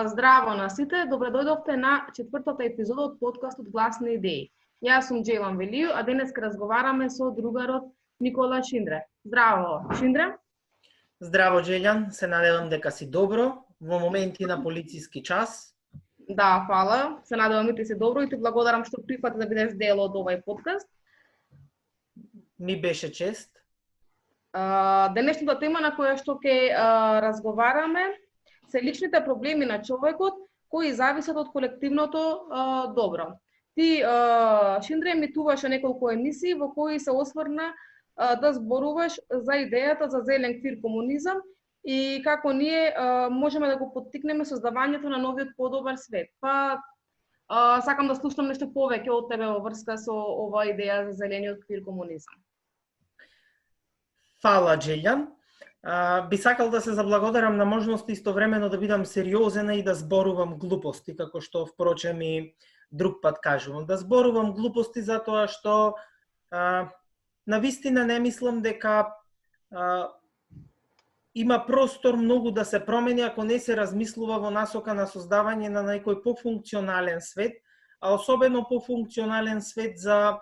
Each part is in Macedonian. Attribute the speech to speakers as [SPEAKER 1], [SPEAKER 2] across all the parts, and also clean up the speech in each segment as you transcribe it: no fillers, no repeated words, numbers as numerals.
[SPEAKER 1] Здраво на сите, добре дојдовте на четвртата епизода од подкастот Гласни идеи. Јас сум Джейлан Велију, а денес разговараме со другарот Никола Шиндре. Здраво, Шиндре.
[SPEAKER 2] Здраво, Джејан, се надевам дека си добро во моменти на полициски час.
[SPEAKER 1] Да, фала. Се надевам и ти си добро и ти благодарам што прифати да бидеш дел од овој подкаст.
[SPEAKER 2] Ми беше чест.
[SPEAKER 1] Денешната тема на која што ќе разговараме се личните проблеми на човекот кои зависат од колективното добро. Ти, Шиндре, емитуваше неколку емисии во кои се осврна да зборуваш за идејата за зелен квир комунизам и како ние можеме да го поттикнеме создавањето на новиот подобар свет. Па сакам да слушнам нешто повеќе од тебе во врска со оваа идеја за зелениот квир комунизам.
[SPEAKER 2] Фала, Джејан. Би сакал да се заблагодарам на можност истовремено да бидам сериозена и да зборувам глупости, како што впрочем и друг пат кажувам. Да зборувам глупости затоа што навистина не мислам дека има простор многу да се промени ако не се размислува во насока на создавање на некој пофункционален свет, а особено пофункционален свет за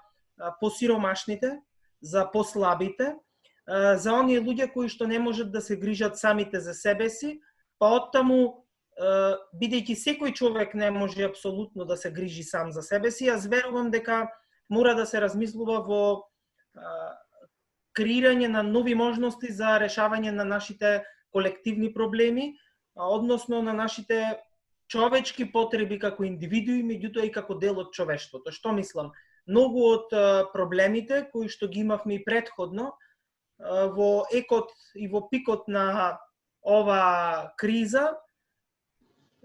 [SPEAKER 2] посиромашните, за послабите, за оние луѓе кои што не можат да се грижат самите за себе си, па оттаму, бидејќи секој човек не може апсолутно да се грижи сам за себе си, јас верувам дека мора да се размислува во креирање на нови можности за решавање на нашите колективни проблеми, односно на нашите човечки потреби како индивидуи, меѓутоа и како дел од човештвото. Што мислам? Многу од проблемите кои што ги имавме и претходно, во екот и во пикот на ова криза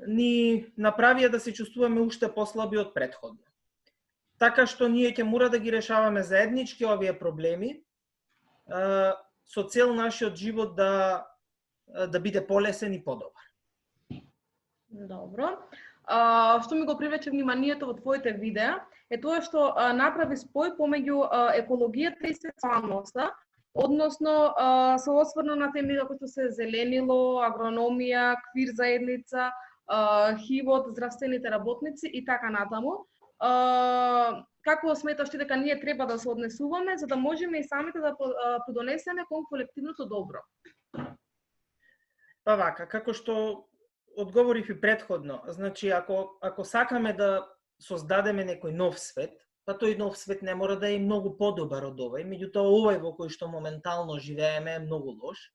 [SPEAKER 2] ни направија да се чувствуваме уште послаби од претходно. Така што ние ќе мора да ги решаваме заеднички овие проблеми со цел нашиот живот да биде полесен и подобар.
[SPEAKER 1] Добро. Што ми го привлече вниманието во твоите видеа е тоа што направи спој помеѓу екологијата и сексуалноста, односно се осврна на теми како што се зеленило, агрономија, квир заедница, хивот, здравствените работници и така натаму. Како сметаш ти дека ние треба да се однесуваме за да можеме и самите да придонесеме кон колективното добро?
[SPEAKER 2] Па вака, како што одговорив и претходно, значи ако сакаме да создадеме некој нов свет, па тој нов свет не мора да е многу подобар од овој, меѓутоа овој во кој што моментално живееме е многу лош.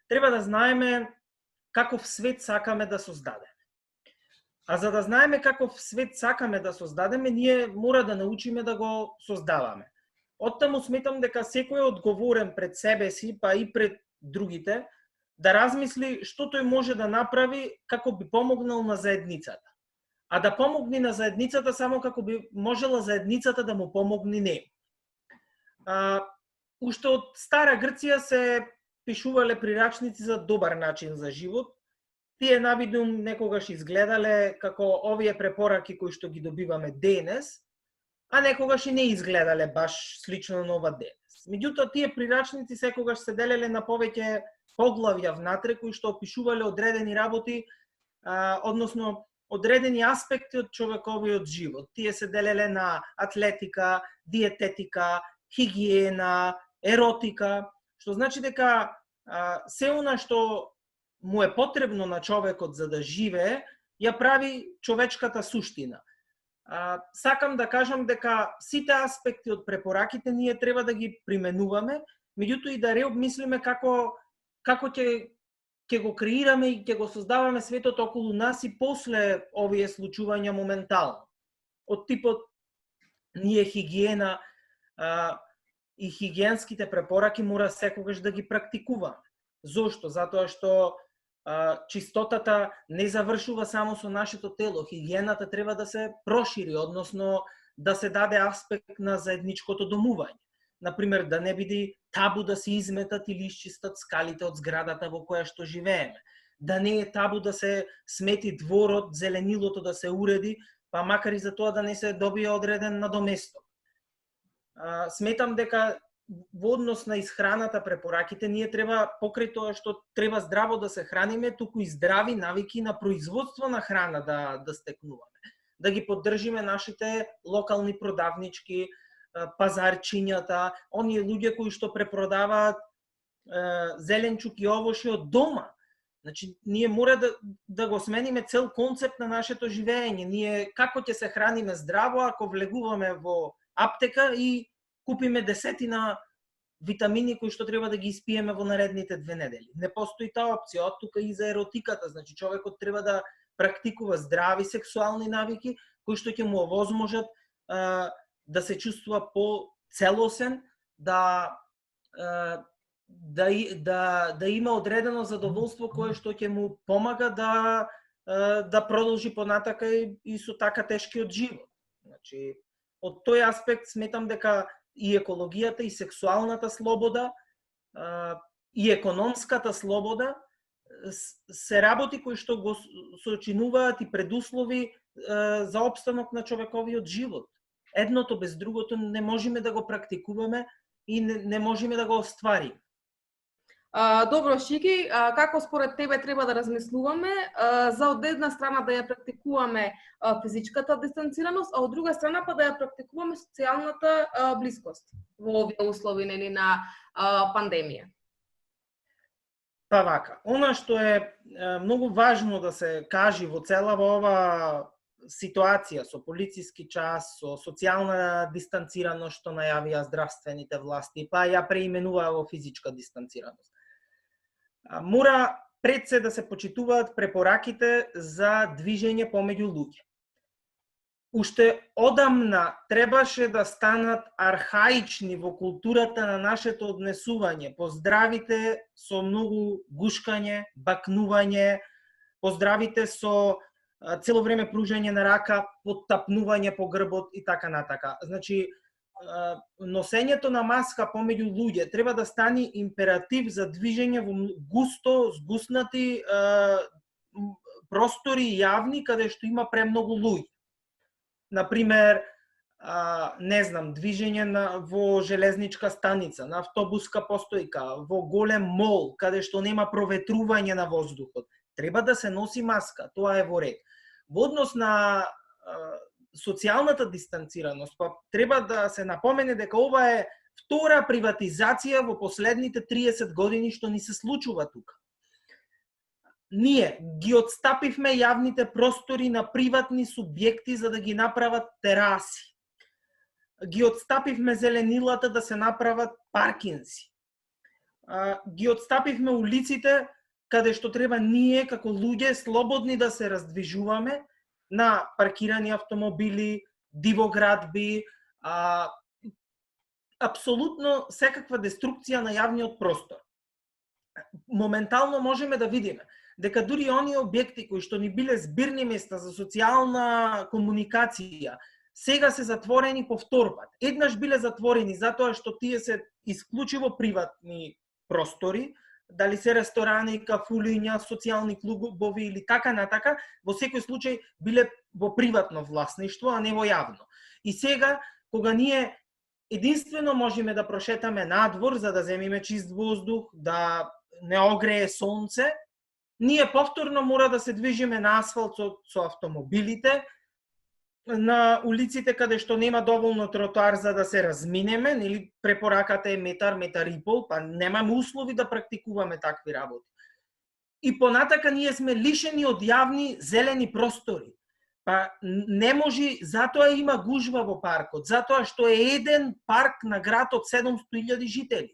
[SPEAKER 2] Треба да знаеме каков свет сакаме да создадеме. А за да знаеме каков свет сакаме да создадеме, ние мора да научиме да го создаваме. Оттаму сметам дека секој е одговорен пред себе си, па и пред другите, да размисли што тој може да направи како би помогнал на заедницата. А да помогне на заедницата само како би можела заедницата да му помогне него. Уште од Стара Грција се пишувале прирачници за добар начин за живот. Тие навидум некогаш изгледале како овие препораки кои што ги добиваме денес, а некогаш и не изгледале баш слично на ова денес. Меѓутоа, тие прирачници секогаш се делеле на повеќе поглавја внатре кои што опишувале одредени работи, односно одредени аспекти од човековиот живот. Тие се делеле на атлетика, диететика, хигиена, еротика, што значи дека се она што му е потребно на човекот за да живее, ја прави човечката суштина. Сакам да кажам дека сите аспекти од препораките ние треба да ги применуваме, меѓутоа и да реобмислиме како ќе го креираме и ќе го создаваме светот околу нас и после овие случувања моментално. Од типот ние хигиена и хигиенските препораки мора секогаш да ги практикуваме. Зошто? Затоа што чистотата не завршува само со нашето тело. Хигиената треба да се прошири, односно да се даде аспект на заедничкото домување. Например, да не биде табу да се изметат или изчистат скалите од зградата во која што живееме. Да не е табу да се смети дворот, зеленилото да се уреди, па макар и за тоа да не се добие одреден надоместок. Сметам дека во однос на исхраната препораките, ние треба покрај тоа што треба здраво да се храниме, туку и здрави навики на производство на храна да стекнуваме. Да ги поддржиме нашите локални продавнички, пазарчињата, оние луѓе кои што препродаваат зеленчук и овошје од дома. Значи, ние мора да го смениме цел концепт на нашето живење. Ние како ќе се храниме здраво ако влегуваме во аптека и купиме десетина витамини кои што треба да ги испиеме во наредните 2 недели. Не постои таа опција, од тука и за еротиката. Значи, човекот треба да практикува здрави сексуални навики кои што ќе му овозможат да се чувствува по-целосен, да има одредено задоволство кое што ќе му помага да продолжи понатака и со така тешкиот живот. Значи, од тој аспект сметам дека и екологијата, и сексуалната слобода, и економската слобода се работи кои што го сочинуваат и предуслови за опстанок на човековиот живот. Едното без другото не можеме да го практикуваме и не можеме да го оствариме.
[SPEAKER 1] Добро, Шики, како според тебе треба да размислуваме за од една страна да ја практикуваме физичката дистанцираност, а од друга страна па да ја практикуваме социјалната блискост во овие услови на пандемија?
[SPEAKER 2] Па вака, она што е многу важно да се кажи во целава ова ситуација со полициски час, со социјална дистанцираност што најавија здравствените власти, па ја преименуваа во физичка дистанцираност. Мора пред се да се почитуваат препораките за движење помеѓу луѓе. Уште одамна требаше да станат архаични во културата на нашето однесување, поздравите со многу гушкање, бакнување, поздравите со цело време пружање на рака, поттапнување по грбот и така натака. Значи, носењето на маска помеѓу луѓе треба да стане императив за движење во густо сгуснати простори јавни каде што има премногу луѓе. Например, не знам, движење во железничка станица, на автобуска постојка, во голем мол, каде што нема проветрување на воздухот. Треба да се носи маска, тоа е во ред. Во однос на социјалната дистанцираност, па треба да се напомене дека ова е втора приватизација во последните 30 години што ни се случува тука. Ние ги отстапивме јавните простори на приватни субјекти за да ги направат тераси. Ги отстапивме зеленилата да се направат паркинзи. Ги отстапивме улиците каде што треба ние како луѓе слободни да се раздвижуваме на паркирани автомобили, дивоградби, апсолутно секаква деструкција на јавниот простор. Моментално можеме да видиме дека дури оние објекти кои што ни биле збирни места за социјална комуникација, сега се затворени повтор пат. Еднаш биле затворени затоа што тие се исклучиво приватни простори, дали се ресторани, кафулиња, социјални клубови или така натака, во секој случај биле во приватно власништво, а не во јавно. И сега, кога ние единствено можеме да прошетаме надвор за да земиме чист воздух, да не огрее сонце, ние повторно мора да се движиме на асфалт со автомобилите, на улиците каде што нема доволно тротоар за да се разминеме, нели препораката е метар, метар и пол, па немаме услови да практикуваме такви работи. И понатака ние сме лишени од јавни зелени простори. Па не може, затоа има гужва во паркот, затоа што е еден парк на град од 700.000 жители.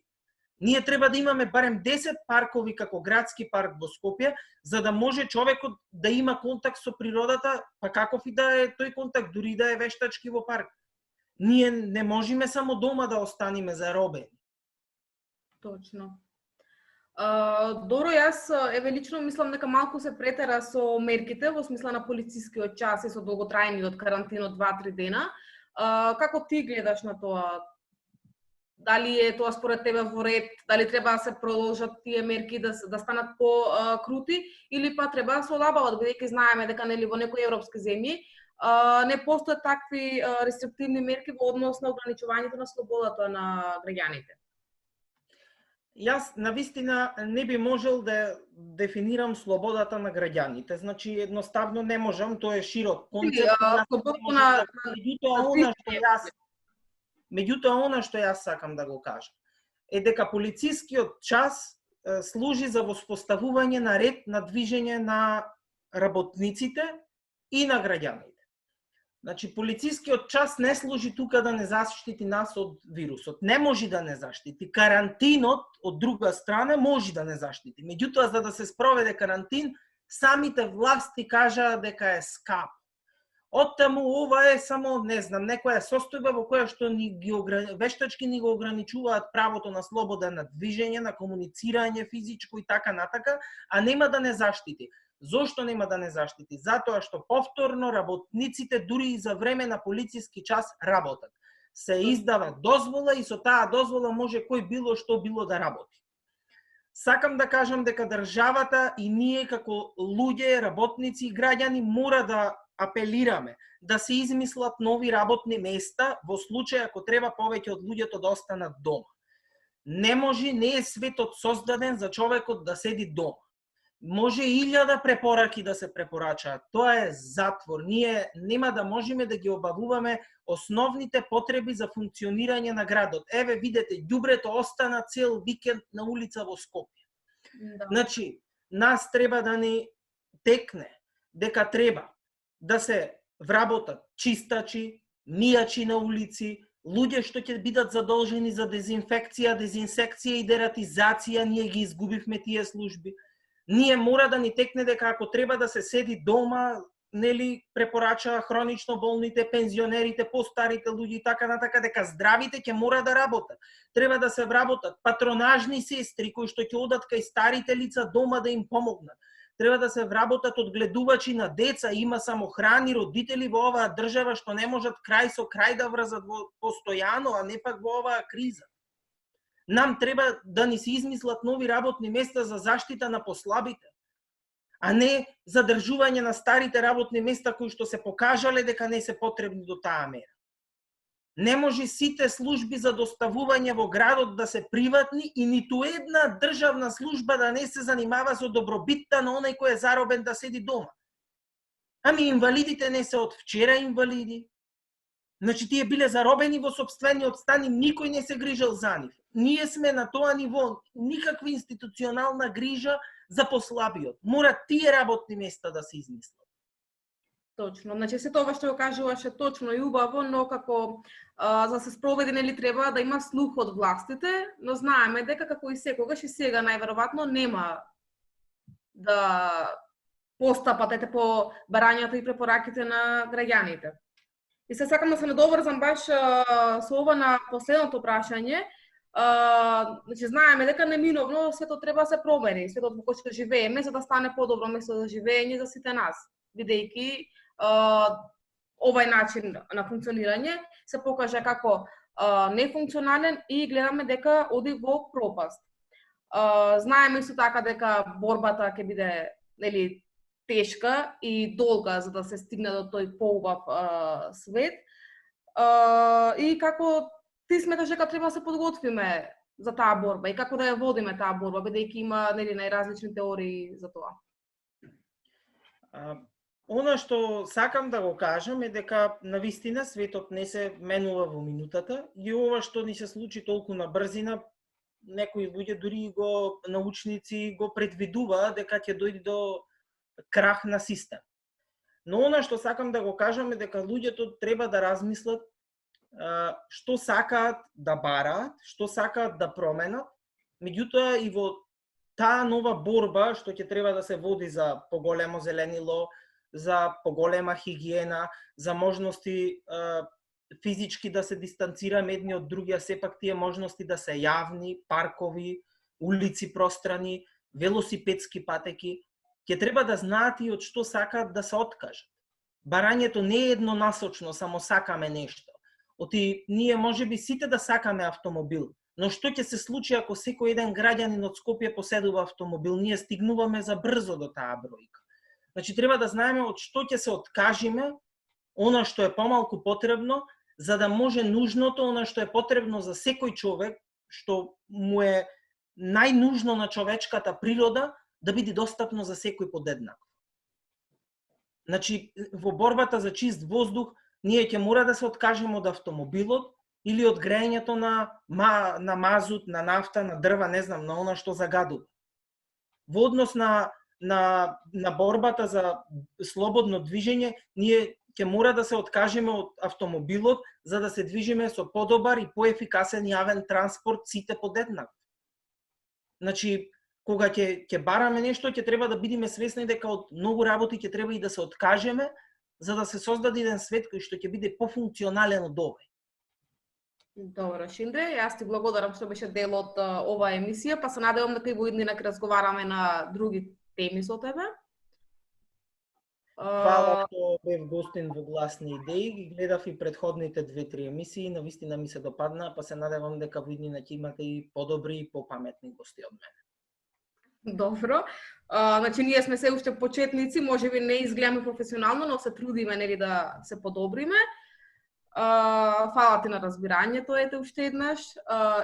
[SPEAKER 2] Ние треба да имаме барем 10 паркови како градски парк во Скопје, за да може човекот да има контакт со природата, па каков и да е тој контакт, дури да е вештачки во парк. Ние не можеме само дома да останеме заробени.
[SPEAKER 1] Точно. Добро, јас лично мислам дека малку се претера со мерките во смисла на полицискиот час и со долготрајниот карантин од 2-3 дена. Како ти гледаш на тоа? Дали е тоа според тебе во ред, дали треба да се продолжат тие мерки да станат по-крути или па треба да се олабават, бидејќи знаеме дека нели во некои европски земји не постојат такви рестриктивни мерки во однос на ограничувањето на слободата на граѓаните.
[SPEAKER 2] Јас навистина не би можел да дефинирам слободата на граѓаните. Значи едноставно не можам, тоа е широк концепт.
[SPEAKER 1] Слободата на
[SPEAKER 2] Меѓутоа она што јас сакам да го кажам е дека полицискиот час служи за воспоставување на ред на движење на работниците и на граѓаните. Значи, полицискиот час не служи тука да не заштити нас од вирусот. Не може да не заштити. Карантинот, од друга страна, може да не заштити. Меѓутоа, за да се спроведе карантин, самите власти кажаа дека е скап. Оттаму ова е само, не знам, некоја состојба во која што вештачки ни го ограничуваат правото на слобода на движење, на комуницирање физичко и така натака, а нема да не заштити. Зошто нема да не заштити? Затоа што повторно работниците дури и за време на полициски час работат. Се издава дозвола и со таа дозвола може кој било што било да работи. Сакам да кажам дека државата и ние како луѓе, работници и граѓани мора да апелираме да се измислат нови работни места во случај ако треба повеќе од луѓето да останат дома. Не може, не е светот создаден за човекот да седи дома. Може 1000 препораки да се препорачаат. Тоа е затвор. Ние нема да можеме да ги обавуваме основните потреби за функционирање на градот. Еве, видете, ѓубрето остана цел викенд на улица во Скопје. Да. Значи, нас треба да ни текне дека треба да се вработат чистачи, мијачи на улици, луѓе што ќе бидат задолжени за дезинфекција, дезинсекција и дератизација. Ние ги изгубивме тие служби. Ние мора да ни текне дека ако треба да се седи дома, нели, препорача хронично болните, пензионерите, постарите луѓе и така натака, дека здравите ќе мора да работат. Треба да се вработат патронажни сестри кои што ќе одат кај старите лица дома да им помогнат. Треба да се вработат одгледувачи на деца, има самохрани родители во оваа држава што не можат крај со крај да врзат постојано, а не пак во оваа криза. Нам треба да ни се измислат нови работни места за заштита на послабите, а не задржување на старите работни места кои што се покажале дека не се потребни до таа мера. Не може сите служби за доставување во градот да се приватни и ниту една државна служба да не се занимава со добробитта на оној кој е заробен да седи дома. Ами инвалидите не се од вчера инвалиди. Значи, тие биле заробени во сопствениот стан и никој не се грижал за нив. Ние сме на тоа ниво, никаква институционална грижа за послабиот. Мора тие работни места да се измислат.
[SPEAKER 1] Точно. Значи, се тоа што го кажуваше точно и убаво, но како за се спроведе, нели, треба да има слух од властите, но знаеме дека како и секогаш и сега најверојатно нема да постапат по барањата и препораките на граѓаните. И се сакам да се надоврзам баш со ова на последното прашање. Значи, знаеме дека неминовно светот треба да се промени, светот во кој што живееме, за да стане подобро место за живење за сите нас, бидејќи овај начин на функционирање се покажа како нефункционален и гледаме дека оди во пропаст. Знаеме исто така дека борбата ќе биде, нели, тешка и долга за да се стигне до тој поубав свет. И како ти сметаш дека треба да се подготвиме за таа борба и како да ја водиме таа борба, бидејќи има, нели, најразлични теории за тоа?
[SPEAKER 2] Она што сакам да го кажам е дека навистина светот не се менува во минутата и ова што ни се случи толку на брзина, некои луѓе дури го научници го предвидуваат дека ќе дојде до крах на систем. Но она што сакам да го кажам е дека луѓето треба да размислат што сакаат да бараат, што сакаат да променат, меѓутоа и во таа нова борба што ќе треба да се води за поголемо зеленило, за поголема хигиена, за можности физички да се дистанцираме едни од други, а сепак тие можности да се јавни, паркови, улици пространи, велосипедски патеки, ќе треба да знаат и од што сакаат да се откажат. Барањето не е еднонасочно, само сакаме нешто. Оти ние можеби сите да сакаме автомобил, но што ќе се случи ако секој еден граѓанин од Скопје поседува автомобил? Ние стигнуваме за брзо до таа бројка. Значи треба да знаеме од што ќе се откажиме, она што е помалку потребно, за да може нужното, она што е потребно за секој човек, што му е најнужно на човечката природа да биде достапно за секој подеднакво. Значи, во борбата за чист воздух, ние ќе мора да се откажеме од автомобилот или од грејењето на мазут, на нафта, на дрва, не знам, на она што загадува. Во однос на борбата за слободно движење, ние ќе мора да се откажеме од автомобилот за да се движиме со подобар и поефикасен јавен транспорт сите подеднакво. Значи, кога ќе бараме нешто, ќе треба да бидеме свесни дека од многу работи ќе треба и да се откажеме за да се создаде еден свет кој што ќе биде пофункционален од овој.
[SPEAKER 1] Добро, Шиндре, јас ти благодарам што беше дел од оваа емисија, па се надевам дека и во иднина ќе разговараме на други теми со тебе.
[SPEAKER 2] Фала што бев гостин во Гласни идеи, ги гледав и предходните 2-3 емисии, навистина ми се допадна, па се надевам дека во иднина ќе имате и подобри и попаметни гости од мене.
[SPEAKER 1] Добро. Значи ние сме се уште почетници, можеби не изгледаме професионално, но се трудиме нели да се подобриме. Фала ти на разбирањето ете уште еднаш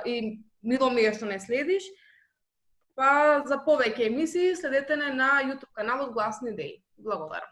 [SPEAKER 1] и мило ми е што не следиш. Па за повеќе емисии следете на YouTube каналот Гласни идеи. Благодарам.